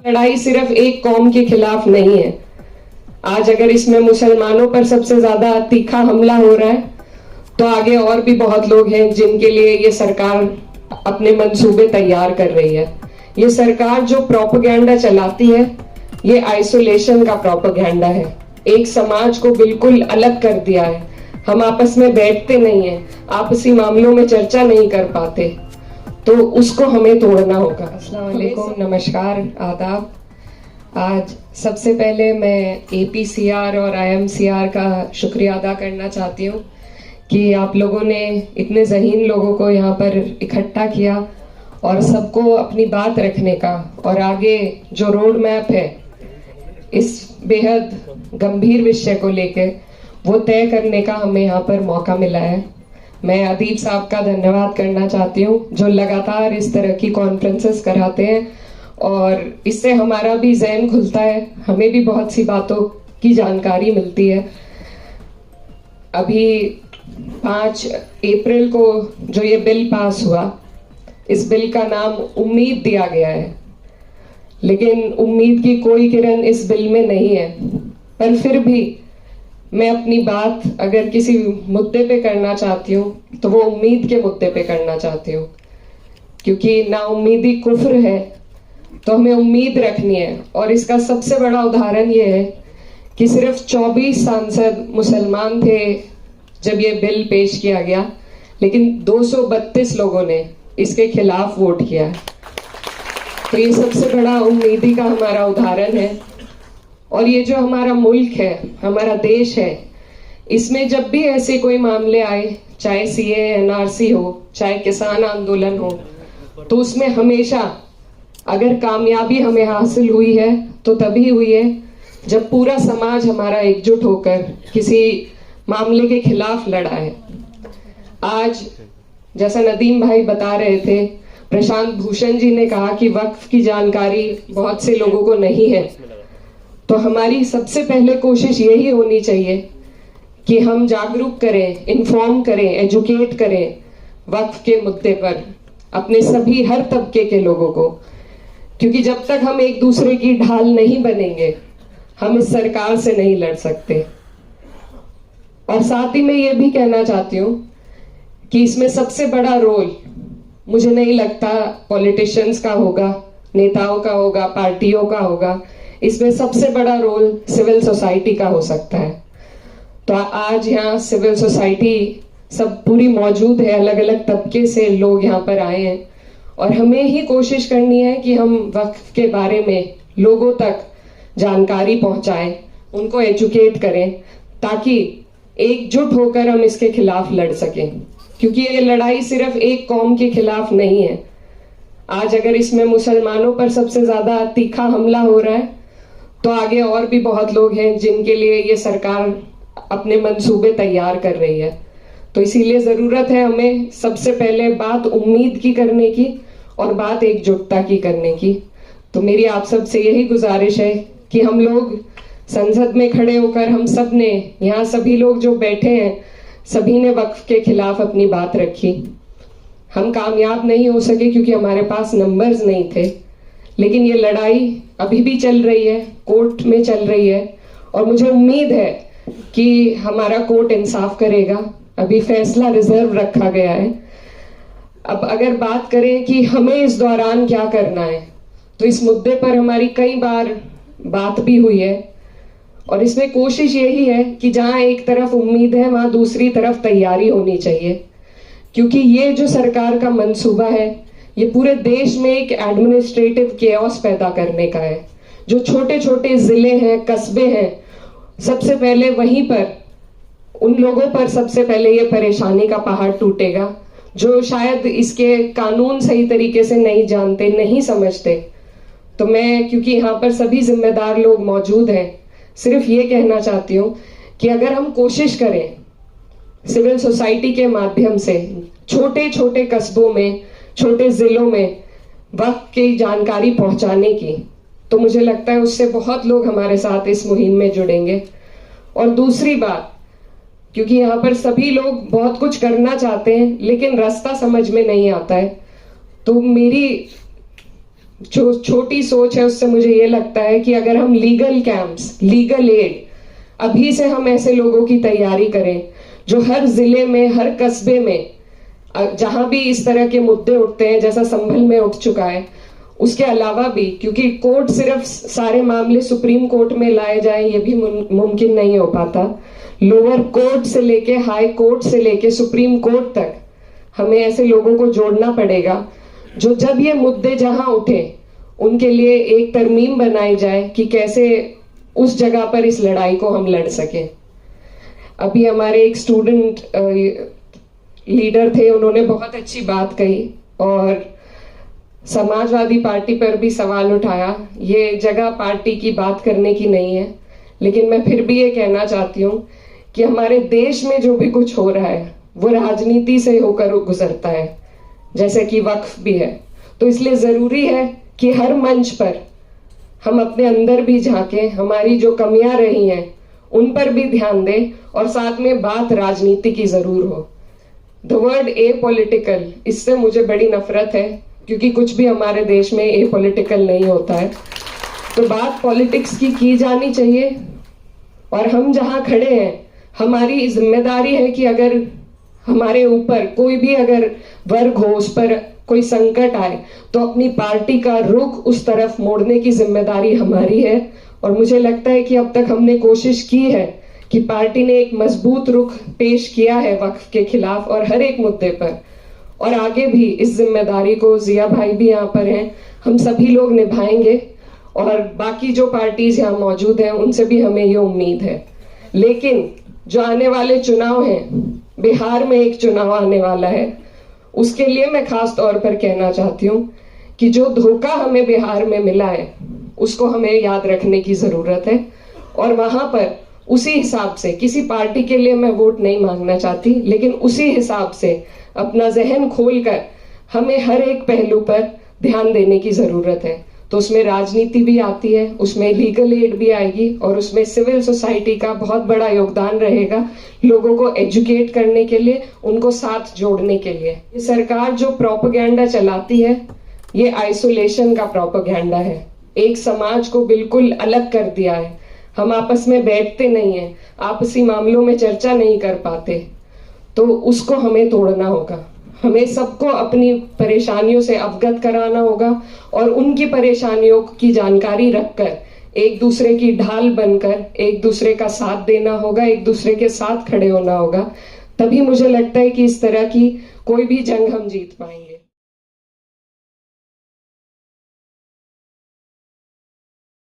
लड़ाई सिर्फ एक कौम के खिलाफ नहीं है। आज अगर इसमें मुसलमानों पर सबसे ज्यादा तीखा हमला हो रहा है तो आगे और भी बहुत लोग हैं जिनके लिए ये सरकार अपने मंसूबे तैयार कर रही है। ये सरकार जो प्रोपेगेंडा चलाती है ये आइसोलेशन का प्रोपेगेंडा है। एक समाज को बिल्कुल अलग कर दिया है। हम आपस में बैठते नहीं है, आपसी मामलों में चर्चा नहीं कर पाते, तो उसको हमें तोड़ना होगा। अस्सलाम वालेकुम, नमस्कार, आदाब। आज सबसे पहले मैं APCR और IMCR का शुक्रिया अदा करना चाहती हूँ कि आप लोगों ने इतने ज़हीन लोगों को यहाँ पर इकट्ठा किया और सबको अपनी बात रखने का और आगे जो रोड मैप है इस बेहद गंभीर विषय को लेके वो तय करने का हमें यहाँ पर मौका मिला है। मैं अदीब साहब का धन्यवाद करना चाहती हूँ जो लगातार इस तरह की कॉन्फ्रेंसेस कराते हैं और इससे हमारा भी ज़हन खुलता है, हमें भी बहुत सी बातों की जानकारी मिलती है। अभी 5 अप्रैल को जो ये बिल पास हुआ, इस बिल का नाम उम्मीद दिया गया है, लेकिन उम्मीद की कोई किरण इस बिल में नहीं है। पर फिर भी मैं अपनी बात अगर किसी मुद्दे पे करना चाहती हूँ तो वो उम्मीद के मुद्दे पे करना चाहती हूँ, क्योंकि नाउम्मीदी कुफ्र है, तो हमें उम्मीद रखनी है। और इसका सबसे बड़ा उदाहरण ये है कि सिर्फ 24 सांसद मुसलमान थे जब ये बिल पेश किया गया, लेकिन 232 लोगों ने इसके खिलाफ वोट किया है। तो ये सबसे बड़ा उम्मीदी का हमारा उदाहरण है। और ये जो हमारा मुल्क है, हमारा देश है, इसमें जब भी ऐसे कोई मामले आए, चाहे CA NRC हो, चाहे किसान आंदोलन हो, तो उसमें हमेशा अगर कामयाबी हमें हासिल हुई है तो तभी हुई है जब पूरा समाज हमारा एकजुट होकर किसी मामले के खिलाफ लड़ा है। आज जैसा नदीम भाई बता रहे थे, प्रशांत भूषण जी ने कहा कि वक्फ की जानकारी बहुत से लोगों को नहीं है, तो हमारी सबसे पहले कोशिश यही होनी चाहिए कि हम जागरूक करें, इन्फॉर्म करें, एजुकेट करें वक्फ के मुद्दे पर अपने सभी हर तबके के लोगों को, क्योंकि जब तक हम एक दूसरे की ढाल नहीं बनेंगे हम इस सरकार से नहीं लड़ सकते। और साथ ही मैं ये भी कहना चाहती हूँ कि इसमें सबसे बड़ा रोल मुझे नहीं लगता पॉलिटिशियंस का होगा, नेताओं का होगा, पार्टियों का होगा। इसमें सबसे बड़ा रोल सिविल सोसाइटी का हो सकता है। तो आज यहाँ सिविल सोसाइटी सब पूरी मौजूद है, अलग अलग तबके से लोग यहाँ पर आए हैं और हमें ही कोशिश करनी है कि हम वक्फ के बारे में लोगों तक जानकारी पहुंचाएं, उनको एजुकेट करें, ताकि एकजुट होकर हम इसके खिलाफ लड़ सकें। क्योंकि ये लड़ाई सिर्फ एक कौम के खिलाफ नहीं है। आज अगर इसमें मुसलमानों पर सबसे ज्यादा तीखा हमला हो रहा है तो आगे और भी बहुत लोग हैं जिनके लिए ये सरकार अपने मंसूबे तैयार कर रही है। तो इसीलिए जरूरत है हमें सबसे पहले बात उम्मीद की करने की और बात एकजुटता की करने की। तो मेरी आप सब से यही गुजारिश है कि हम लोग संसद में खड़े होकर हम सब ने, यहाँ सभी लोग जो बैठे हैं, सभी ने वक्फ के खिलाफ अपनी बात रखी। हम कामयाब नहीं हो सके क्योंकि हमारे पास नंबर्स नहीं थे, लेकिन ये लड़ाई अभी भी चल रही है, कोर्ट में चल रही है और मुझे उम्मीद है कि हमारा कोर्ट इंसाफ करेगा। अभी फैसला रिजर्व रखा गया है। अब अगर बात करें कि हमें इस दौरान क्या करना है, तो इस मुद्दे पर हमारी कई बार बात भी हुई है और इसमें कोशिश यही है कि जहां एक तरफ उम्मीद है वहां दूसरी तरफ तैयारी होनी चाहिए। क्योंकि ये जो सरकार का मंसूबा है ये पूरे देश में एक एडमिनिस्ट्रेटिव केओस पैदा करने का है। जो छोटे छोटे जिले हैं, कस्बे हैं, सबसे पहले वहीं पर उन लोगों पर सबसे पहले ये परेशानी का पहाड़ टूटेगा जो शायद इसके कानून सही तरीके से नहीं जानते, नहीं समझते। तो मैं, क्योंकि यहाँ पर सभी जिम्मेदार लोग मौजूद हैं, सिर्फ ये कहना चाहती हूँ कि अगर हम कोशिश करें सिविल सोसाइटी के माध्यम से छोटे छोटे कस्बों में, छोटे जिलों में वक्फ की जानकारी पहुंचाने की, तो मुझे लगता है उससे बहुत लोग हमारे साथ इस मुहिम में जुड़ेंगे। और दूसरी बात, क्योंकि यहाँ पर सभी लोग बहुत कुछ करना चाहते हैं लेकिन रास्ता समझ में नहीं आता है, तो मेरी जो छोटी सोच है उससे मुझे ये लगता है कि अगर हम लीगल कैंप्स, लीगल एड अभी से हम ऐसे लोगों की तैयारी करें जो हर जिले में, हर कस्बे में जहां भी इस तरह के मुद्दे उठते हैं, जैसा संभल में उठ चुका है, उसके अलावा भी, क्योंकि कोर्ट सिर्फ सारे मामले सुप्रीम कोर्ट में लाए जाएं ये भी मुमकिन नहीं हो पाता। लोअर कोर्ट से लेके हाई कोर्ट से लेके सुप्रीम कोर्ट तक हमें ऐसे लोगों को जोड़ना पड़ेगा जो जब ये मुद्दे जहां उठे उनके लिए एक तरमीम बनाई जाए कि कैसे उस जगह पर इस लड़ाई को हम लड़ सके। अभी हमारे एक स्टूडेंट लीडर थे, उन्होंने बहुत अच्छी बात कही और समाजवादी पार्टी पर भी सवाल उठाया। ये जगह पार्टी की बात करने की नहीं है, लेकिन मैं फिर भी ये कहना चाहती हूँ कि हमारे देश में जो भी कुछ हो रहा है वो राजनीति से होकर गुजरता है, जैसे कि वक्फ भी है। तो इसलिए जरूरी है कि हर मंच पर हम अपने अंदर भी झांकें, हमारी जो कमियां रही हैं उन पर भी ध्यान दें और साथ में बात राजनीति की जरूर हो। द वर्ड ए पॉलिटिकल, इससे मुझे बड़ी नफरत है क्योंकि कुछ भी हमारे देश में ए पॉलिटिकल नहीं होता है। तो बात पॉलिटिक्स की जानी चाहिए और हम जहां खड़े हैं हमारी जिम्मेदारी है कि अगर हमारे ऊपर कोई भी अगर वर्ग हो, उस पर कोई संकट आए तो अपनी पार्टी का रुख उस तरफ मोड़ने की जिम्मेदारी हमारी है। और मुझे लगता है कि अब तक हमने कोशिश की है कि पार्टी ने एक मजबूत रुख पेश किया है वक्फ के खिलाफ और हर एक मुद्दे पर, और आगे भी इस जिम्मेदारी को, जिया भाई भी यहाँ पर हैं, हम सभी लोग निभाएंगे और बाकी जो पार्टीज यहाँ मौजूद हैं उनसे भी हमें ये उम्मीद है। लेकिन जो आने वाले चुनाव हैं, बिहार में एक चुनाव आने वाला है, उसके लिए मैं खास तौर पर कहना चाहती हूँ कि जो धोखा हमें बिहार में मिला है उसको हमें याद रखने की जरूरत है और वहां पर उसी हिसाब से, किसी पार्टी के लिए मैं वोट नहीं मांगना चाहती, लेकिन उसी हिसाब से अपना जहन खोलकर हमें हर एक पहलू पर ध्यान देने की जरूरत है। तो उसमें राजनीति भी आती है, उसमें लीगल एड भी आएगी और उसमें सिविल सोसाइटी का बहुत बड़ा योगदान रहेगा लोगों को एजुकेट करने के लिए, उनको साथ जोड़ने के लिए। ये सरकार जो प्रोपेगेंडा चलाती है ये आइसोलेशन का प्रोपेगेंडा है, एक समाज को बिल्कुल अलग कर दिया है। हम आपस में बैठते नहीं हैं, आपसी मामलों में चर्चा नहीं कर पाते, तो उसको हमें तोड़ना होगा। हमें सबको अपनी परेशानियों से अवगत कराना होगा और उनकी परेशानियों की जानकारी रखकर एक दूसरे की ढाल बनकर एक दूसरे का साथ देना होगा, एक दूसरे के साथ खड़े होना होगा। तभी मुझे लगता है कि इस तरह की कोई भी जंग हम जीत पाएंगे।